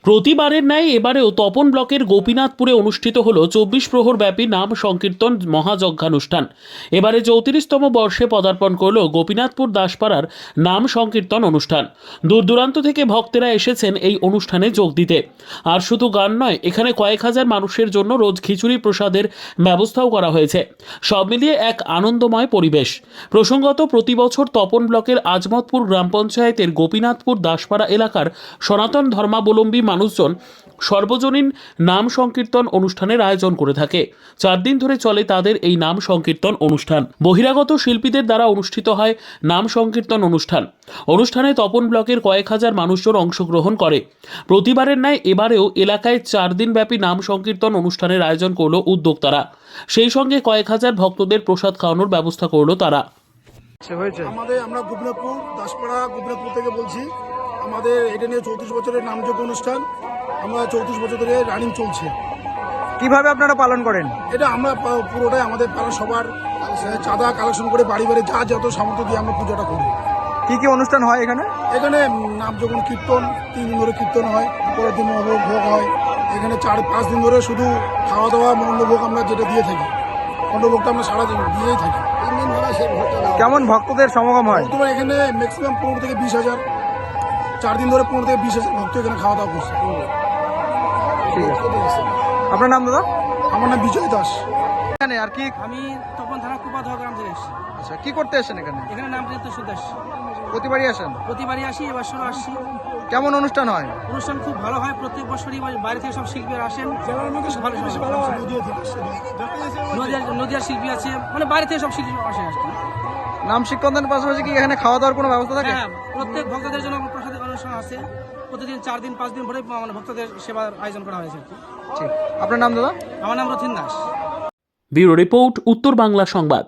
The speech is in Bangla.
প্রতিবারের ন্যায় এবারেও তপন ব্লকের গোপীনাথপুরে অনুষ্ঠিত হল ২৪ প্রহর ব্যাপী নাম সংকীর্তন মহাযজ্ঞানুষ্ঠান। এবারে ৩৪তম বর্ষে পদার্পণ করল গোপীনাথপুর দাসপাড়ার নাম সংকীর্তন অনুষ্ঠান। দূর দূরান্ত থেকে ভক্তেরা এসেছেন এই অনুষ্ঠানে যোগ দিতে। আর শুধু গান নয়, এখানে কয়েক হাজার মানুষের জন্য রোজ খিচুড়ি প্রসাদের ব্যবস্থাও করা হয়েছে। সব মিলিয়ে এক আনন্দময় পরিবেশ। প্রসঙ্গত, প্রতি বছর তপন ব্লকের আজমতপুর গ্রাম পঞ্চায়েতের গোপীনাথপুর দাসপাড়া এলাকার সনাতন ধর্মাবলম্বী মানুষজন সর্বজনীন নাম সংকীর্তন অনুষ্ঠানের আয়োজন করে থাকে। 4 দিন ধরে চলে তাদের এই নাম সংকীর্তন অনুষ্ঠান। বহিরাগত শিল্পীদের দ্বারা অনুষ্ঠিত হয় নাম সংকীর্তন অনুষ্ঠানে তপন ব্লকের কয়েক হাজার মানুষজন অংশগ্রহণ করে। প্রতিবারের ন্যায় এবারেও এলাকায় 4 দিন ব্যাপী নাম সংকীর্তন অনুষ্ঠানের আয়োজন করল উদ্যোক্তারা। সেই সঙ্গে কয়েক হাজার ভক্তদের প্রসাদ খাওয়ানোর ব্যবস্থা করল তারা। আমরা গোপীনাথপুর থেকে বলছি। আমাদের এটা নিয়ে 34 বছরের নামযোগ্য অনুষ্ঠান। আমরা 34 বছর ধরে রানিং চলছে। কিভাবে আপনারা পালন করেন? এটা আমরা পুরোটাই আমাদের পাড়া সবার চাঁদা কালেকশন করে বাড়ি বাড়ি যত সামর্থ্য দিয়ে আমরা পুজোটা করি। কি কি অনুষ্ঠান হয় এখানে? এখানে নামযোগ্য কীর্তন 3 দিন ধরে কীর্তন হয়, পরের দিন ভোগ হয়। এখানে 4-5 দিন ধরে শুধু খাওয়া দাওয়া মণ্ডভোগ আমরা যেটা দিয়ে থাকি, মণ্ডভোগটা আমরা সারাদিন দিয়েই থাকি। 3 দিন ধরে সেই ভোগটা কেমন ভক্তদের সমাগম হয়? তোমার এখানে ম্যাক্সিমাম 15 থেকে 20,000, 4 দিন ধরে 15 থেকে 20,000 ভক্ত এখানে খাওয়া দাওয়া করছে। ঠিক আছে। আপনার নাম দাদা? আমার নাম বিজয় দাস। এখানে আর কি? আমি তপন থানা কুপাধোয়া গ্রাম থেকে এসেছি। আচ্ছা, কি করতে আসেন এখানে? এখানে নাম কীর্তন শুনতে আসছি। প্রতিবারই আসেন? প্রতিবারই আসি, এবছরও আসছি। কেমন অনুষ্ঠান হয়? অনুষ্ঠান খুব ভালো হয়, প্রত্যেক বছরই বাইরে থেকে সব শিল্পীরা আসেন। নদিয়ার শিল্পী আছে, মানে বাইরে থেকে সব শিল্পী আসেন আর কি। নাম সংকীর্তনের পাশাপাশি কি এখানে খাওয়া দাওয়ার কোনো ব্যবস্থা থাকে? হ্যাঁ, প্রত্যেক ভক্তদের জন্য প্রসাদের অনুষ্ঠান আছে। প্রতিদিন 4 দিন 5 দিন ধরে মানে ভক্তদের সেবার আয়োজন করা হয়েছে আর কি। ঠিক। আপনার নাম দাদা? আমার নাম রথিন দাস। ব্যুরো রিপোর্ট, উত্তর বাংলা সংবাদ।